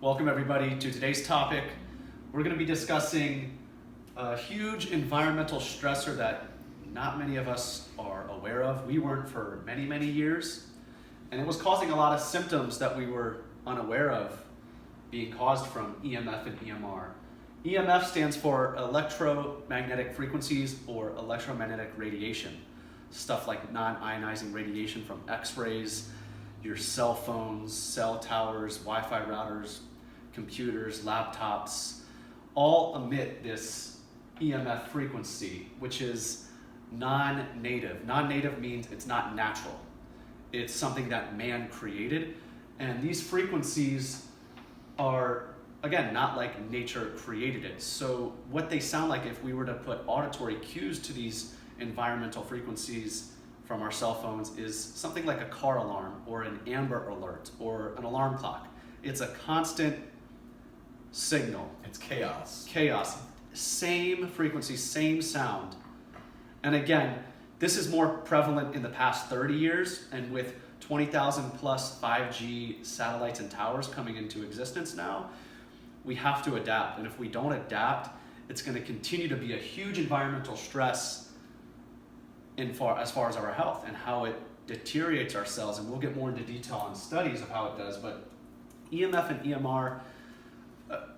Welcome everybody to today's topic. We're going to be discussing a huge environmental stressor that not many of us are aware of. We weren't for many, many years, and it was causing a lot of symptoms that we were unaware of being caused from EMF and EMR. EMF stands for electromagnetic frequencies or electromagnetic radiation. Stuff like non-ionizing radiation from X-rays, your cell phones, cell towers, Wi-Fi routers, computers, laptops, all emit this EMF frequency, which is non-native. Non-native means it's not natural. It's something that man created, and these frequencies are, again, not like nature created it. So what they sound like, if we were to put auditory cues to these environmental frequencies from our cell phones, is something like a car alarm or an Amber Alert or an alarm clock. It's a constant signal. It's chaos. Chaos. Same frequency, same sound. And again, this is more prevalent in the past 30 years, and with 20,000 plus 5G satellites and towers coming into existence now, we have to adapt. And if we don't adapt, it's going to continue to be a huge environmental stress as far as our health and how it deteriorates our cells. And we'll get more into detail on studies of how it does. But EMF and EMR,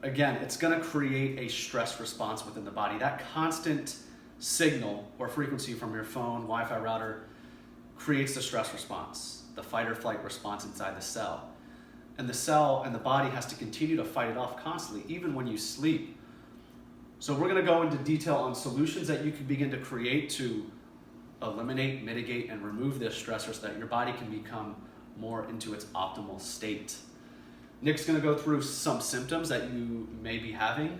again, it's going to create a stress response within the body. That constant signal or frequency from your phone, Wi-Fi router, creates the stress response, the fight or flight response inside the cell. And the cell and the body has to continue to fight it off constantly, even when you sleep. So we're going to go into detail on solutions that you can begin to create to eliminate, mitigate, and remove this stressor so that your body can become more into its optimal state. Nick's going to go through some symptoms that you may be having,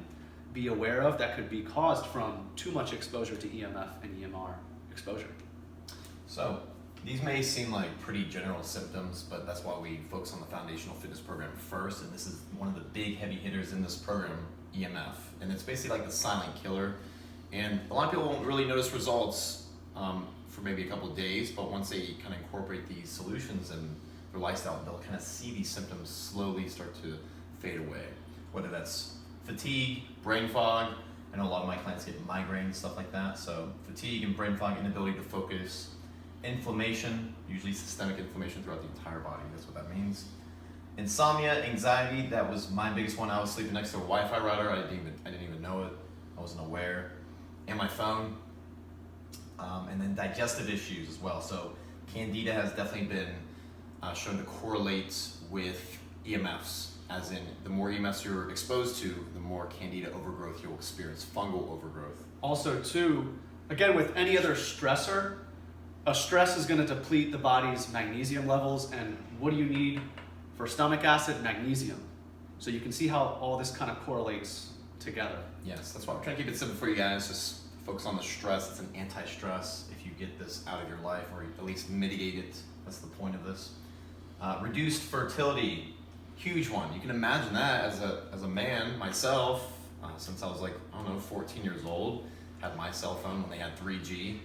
be aware of, that could be caused from too much exposure to EMF and EMR exposure. So these may seem like pretty general symptoms, but that's why we focus on the foundational fitness program first. And this is one of the big heavy hitters in this program, EMF. And it's basically like the silent killer. And a lot of people won't really notice results for maybe a couple of days, but once they kind of incorporate these solutions in their lifestyle, they'll kind of see these symptoms slowly start to fade away. Whether that's fatigue, brain fog. I know a lot of my clients get migraines, stuff like that. So fatigue and brain fog, inability to focus, inflammation, usually systemic inflammation throughout the entire body. That's what that means. Insomnia, anxiety, that was my biggest one. I was sleeping next to a Wi-Fi router. I didn't even know it. I wasn't aware. And my phone. And then digestive issues as well. So candida has definitely been shown to correlate with EMFs, as in the more EMFs you're exposed to, the more candida overgrowth you'll experience, fungal overgrowth. Also too, again, with any other stressor, a stress is going to deplete the body's magnesium levels, and what do you need for stomach acid? Magnesium. So you can see how all this kind of correlates together. Yes, that's why I'm trying to keep it simple for you guys. Just focus on the stress. It's an anti-stress. If you get this out of your life, or at least mitigate it, that's the point of this. Reduced fertility, huge one. You can imagine that as a man, myself, since I was like, 14 years old, had my cell phone when they had 3G,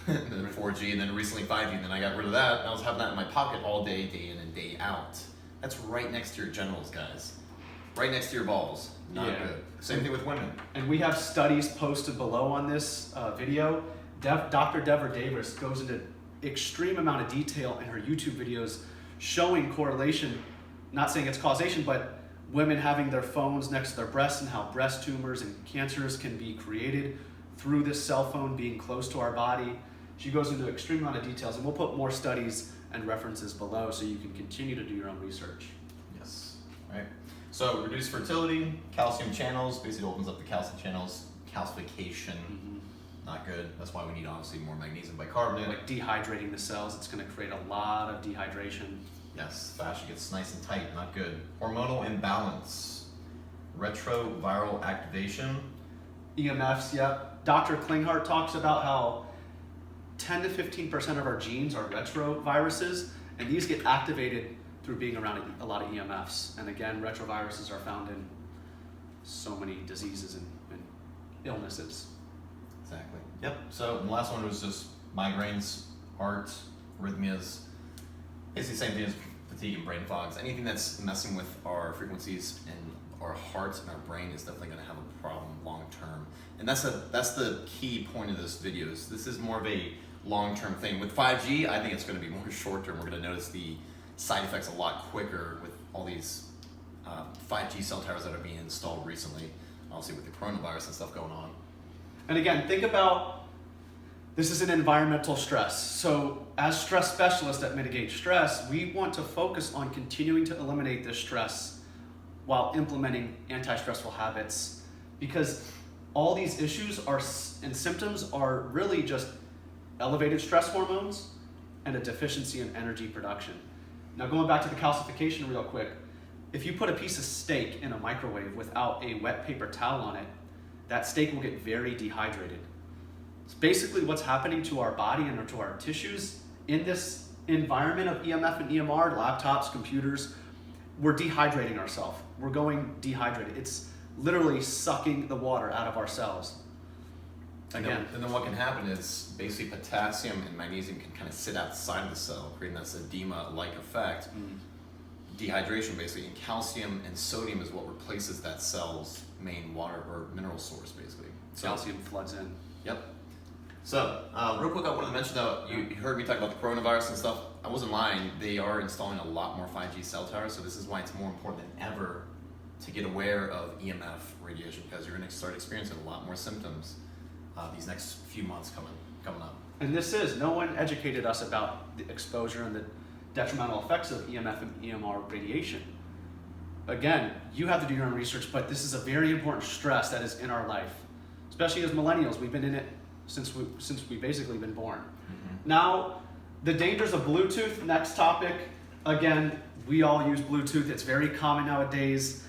and then 4G, and then recently 5G, and then I got rid of that, and I was having that in my pocket all day, day in and day out. That's right next to your genitals, guys. Right next to your balls. Not good. Same thing with women. And we have studies posted below on this video. Dr. Deborah Davis goes into extreme amount of detail in her YouTube videos showing correlation, not saying it's causation, but women having their phones next to their breasts and how breast tumors and cancers can be created through this cell phone being close to our body. She goes into extreme amount of details, and we'll put more studies and references below so you can continue to do your own research. Yes, right. So reduced fertility, calcium channels, basically opens up the calcium channels, calcification, not good. That's why we need obviously more magnesium bicarbonate. Like dehydrating the cells, it's going to create a lot of dehydration. Yes, fascia gets nice and tight, not good. Hormonal imbalance, retroviral activation. EMFs, yep. Dr. Klinghardt talks about how 10 to 15% of our genes are retroviruses, and these get activated through being around a lot of EMFs. And again, retroviruses are found in so many diseases and illnesses. Exactly. Yep. So the last one was just migraines, heart, arrhythmias. Basically the same thing as fatigue and brain fogs, anything that's messing with our frequencies and our hearts and our brain is definitely going to have a problem long term. And that's the key point of this video. This is more of a long-term thing. With 5G, I think it's going to be more short-term. We're going to notice the side effects a lot quicker with all these 5G cell towers that are being installed recently, obviously with the coronavirus and stuff going on. And again, think about, this is an environmental stress. So as stress specialists that mitigate stress, we want to focus on continuing to eliminate this stress while implementing anti-stressful habits, because all these issues and symptoms are really just elevated stress hormones and a deficiency in energy production. Now going back to the calcification real quick, if you put a piece of steak in a microwave without a wet paper towel on it, that steak will get very dehydrated. It's basically what's happening to our body and to our tissues in this environment of EMF and EMR, laptops, computers. We're dehydrating ourselves. We're going dehydrated. It's literally sucking the water out of our cells. Again. And then what can happen is basically potassium and magnesium can kind of sit outside of the cell, creating this edema-like effect. Dehydration basically, and calcium and sodium is what replaces that cell's main water or mineral source basically. So, calcium floods in. Yep. So, real quick, I wanted to mention though, you heard me talk about the coronavirus and stuff. I wasn't lying. They are installing a lot more 5G cell towers, so this is why it's more important than ever to get aware of EMF radiation, because you're going to start experiencing a lot more symptoms these next few months coming up. And no one educated us about the exposure and the detrimental effects of EMF and EMR radiation. Again, you have to do your own research, but this is a very important stress that is in our life, especially as millennials. We've been in it since we've basically been born. Now, the dangers of Bluetooth, next topic. Again, we all use Bluetooth. It's very common nowadays.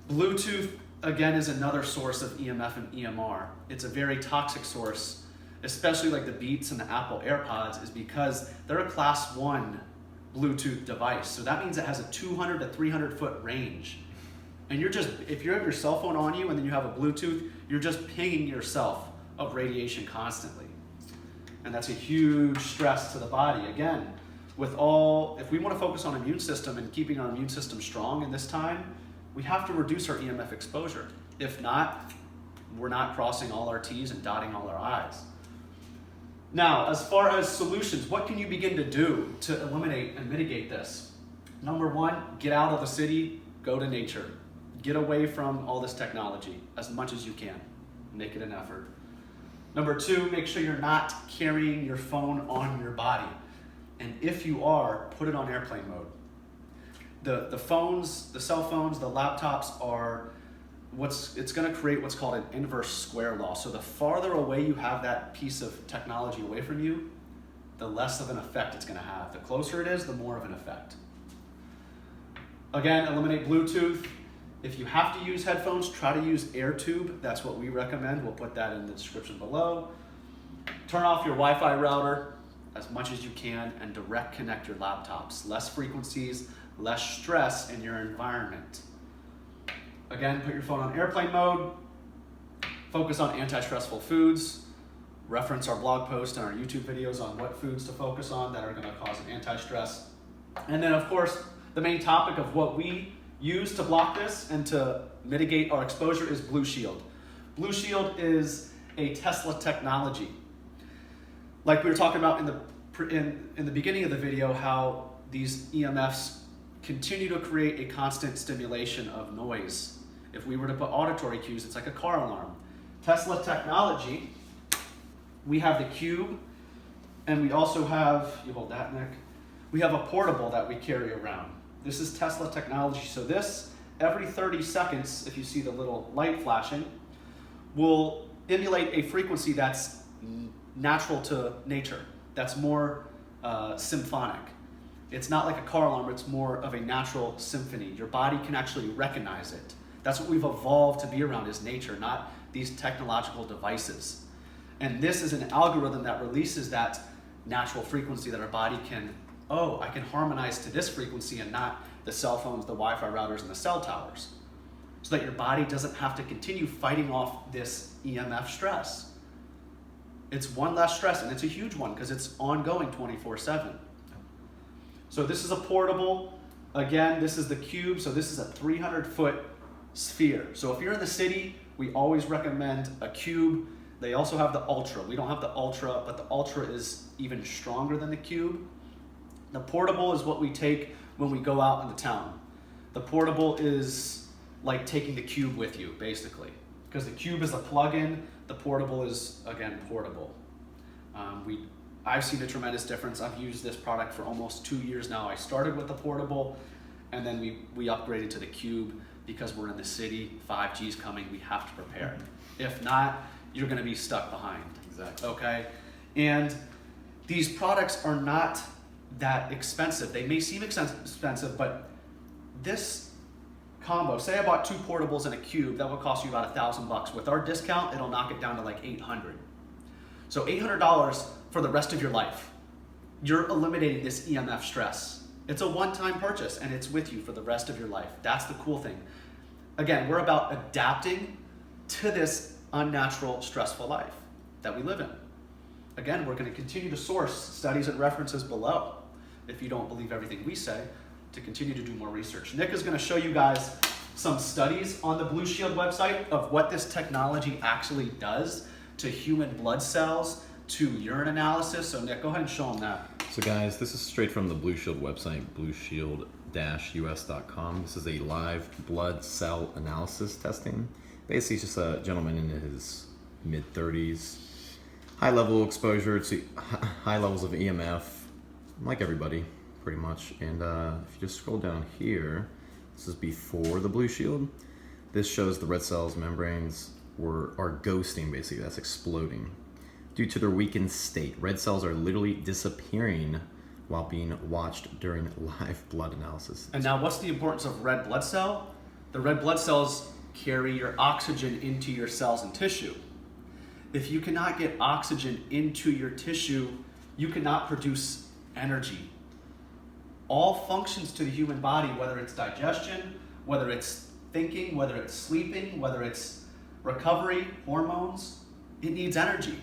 Bluetooth, again, is another source of EMF and EMR. It's a very toxic source, especially like the Beats and the Apple AirPods, is because they're a class 1 Bluetooth device. So that means it has a 200 to 300 foot range. And if you have your cell phone on you and then you have a Bluetooth, you're just pinging yourself of radiation constantly. And that's a huge stress to the body. Again, if we want to focus on immune system and keeping our immune system strong in this time, we have to reduce our EMF exposure. If not, we're not crossing all our T's and dotting all our I's. Now, as far as solutions, what can you begin to do to eliminate and mitigate this? Number 1, get out of the city, go to nature. Get away from all this technology as much as you can. Make it an effort. Number 2, make sure you're not carrying your phone on your body. And if you are, put it on airplane mode. The phones, the cell phones, the laptops are it's going to create what's called an inverse square law. So the farther away you have that piece of technology away from you, the less of an effect it's going to have. The closer it is, the more of an effect. Again, eliminate Bluetooth. If you have to use headphones, try to use AirTube. That's what we recommend. We'll put that in the description below. Turn off your Wi-Fi router as much as you can and direct connect your laptops. Less frequencies, less stress in your environment. Again, put your phone on airplane mode. Focus on anti-stressful foods. Reference our blog post and our YouTube videos on what foods to focus on that are going to cause an anti-stress. And then, of course, the main topic of what we use to block this and to mitigate our exposure is Blushield. Blushield is a Tesla technology. Like we were talking about in the beginning of the video, how these EMFs continue to create a constant stimulation of noise. If we were to put auditory cues, it's like a car alarm. Tesla technology, we have the cube, and we also have, you hold that, Nick, we have a portable that we carry around. This is Tesla technology. So this, every 30 seconds, if you see the little light flashing, will emulate a frequency that's natural to nature, that's more symphonic. It's not like a car alarm, it's more of a natural symphony. Your body can actually recognize it. That's what we've evolved to be around, is nature, not these technological devices. And this is an algorithm that releases that natural frequency that our body can, I can harmonize to this frequency and not the cell phones, the Wi-Fi routers, and the cell towers. So that your body doesn't have to continue fighting off this EMF stress. It's one less stress, and it's a huge one because it's ongoing 24/7. So this is a portable. Again, this is the cube, so this is a 300-foot sphere. So if you're in the city, we always recommend a cube. They also have the Ultra. We don't have the Ultra, but the Ultra is even stronger than the cube. The portable is what we take when we go out into town. The portable is like taking the cube with you, basically. Because the cube is a plug-in, the portable is, again, portable. I've seen a tremendous difference. I've used this product for almost 2 years now. I started with the portable, and then we upgraded to the cube because we're in the city, 5G is coming, we have to prepare. If not, you're gonna be stuck behind. Exactly. Okay? And these products are not that expensive. They may seem expensive, but this combo, say I bought 2 portables and a cube, that would cost you about $1,000. With our discount, it'll knock it down to like $800. So $800 for the rest of your life. You're eliminating this EMF stress. It's a one-time purchase and it's with you for the rest of your life. That's the cool thing. Again, we're about adapting to this unnatural, stressful life that we live in. Again, we're going to continue to source studies and references below, if you don't believe everything we say, to continue to do more research. Nick is going to show you guys some studies on the Blushield website of what this technology actually does to human blood cells, to urine analysis. So Nick, go ahead and show them that. So guys, this is straight from the Blushield website, blushield-us.com. This is a live blood cell analysis testing. Basically, it's just a gentleman in his mid-30s, high level exposure to high levels of EMF, like everybody, pretty much. And if you just scroll down here, this is before the Blushield. This shows the red cells membranes are ghosting, basically, that's exploding. Due to their weakened state, red cells are literally disappearing while being watched during live blood analysis. And now what's the importance of red blood cell? The red blood cells carry your oxygen into your cells and tissue. If you cannot get oxygen into your tissue, you cannot produce energy. All functions to the human body, whether it's digestion, whether it's thinking, whether it's sleeping, whether it's recovery, hormones, it needs energy.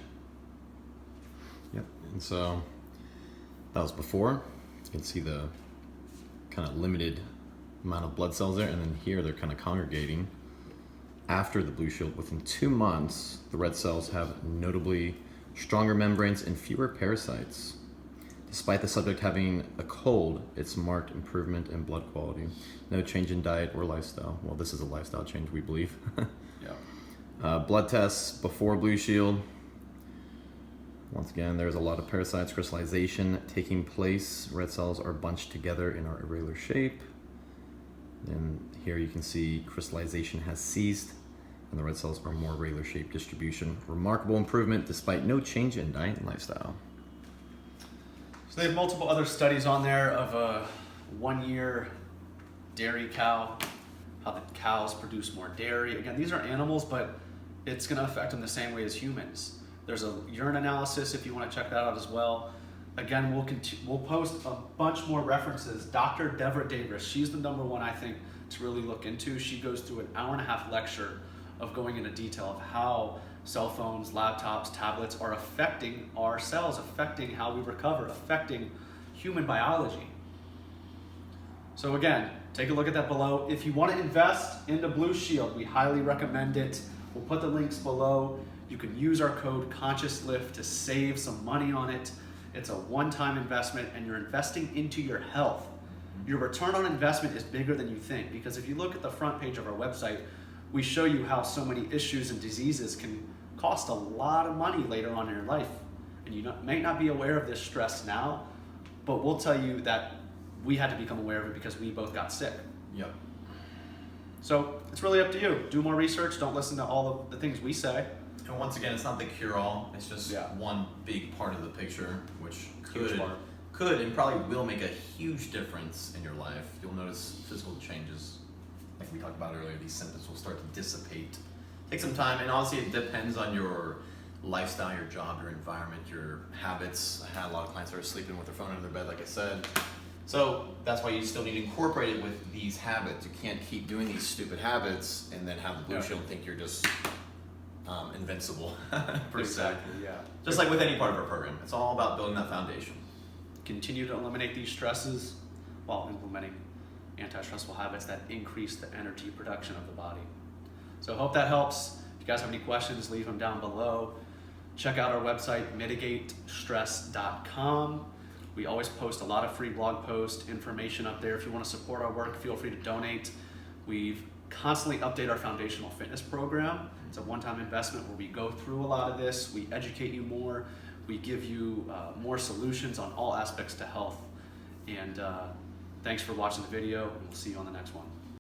Yep, and so that was before. You can see the kind of limited amount of blood cells there, and then here they're kind of congregating. After the Blushield, within 2 months, the red cells have notably stronger membranes and fewer parasites. Despite the subject having a cold, it's marked improvement in blood quality. No change in diet or lifestyle. Well, this is a lifestyle change, we believe. Yeah. Blood tests before Blushield. Once again, there's a lot of parasites, crystallization taking place. Red cells are bunched together in our irregular shape. Then here you can see crystallization has ceased and the red cells are more regular shape distribution. Remarkable improvement despite no change in diet and lifestyle. So they have multiple other studies on there of a 1-year dairy cow, how the cows produce more dairy. Again, these are animals, but it's going to affect them the same way as humans. There's a urine analysis if you want to check that out as well. Again, we'll post a bunch more references. Dr. Deborah Davis, she's the number one, I think, to really look into. She goes through an 1.5-hour lecture of going into detail of how cell phones, laptops, tablets are affecting our cells, affecting how we recover, affecting human biology. So again, take a look at that below. If you want to invest in the Blushield, we highly recommend it. We'll put the links below. You can use our code ConsciousLift to save some money on it. It's a one-time investment and you're investing into your health. Your return on investment is bigger than you think, because if you look at the front page of our website, we show you how so many issues and diseases can cost a lot of money later on in your life. And you may not be aware of this stress now, but we'll tell you that we had to become aware of it because we both got sick. Yep. So it's really up to you. Do more research. Don't listen to all of the things we say. And once again, it's not the cure-all. It's just Yeah. one big part of the picture, which Huge part. could and probably will make a huge difference in your life. You'll notice physical changes. Like we talked about earlier, these symptoms will start to dissipate. Take some time, and honestly, it depends on your lifestyle, your job, your environment, your habits. I had a lot of clients that are sleeping with their phone under their bed, like I said. So that's why you still need to incorporate it with these habits. You can't keep doing these stupid habits and then have the Blushield and think you're just invincible. per se. Exactly, yeah. Just like with any part of our program, it's all about building that foundation. Continue to eliminate these stresses while implementing anti-stressful habits that increase the energy production of the body. So I hope that helps. If you guys have any questions, leave them down below. Check out our website, mitigatestress.com. We always post a lot of free blog posts, information up there. If you want to support our work, feel free to donate. We've constantly update our foundational fitness program. It's a one-time investment where we go through a lot of this, we educate you more, we give you more solutions on all aspects to health. And thanks for watching the video, and we'll see you on the next one.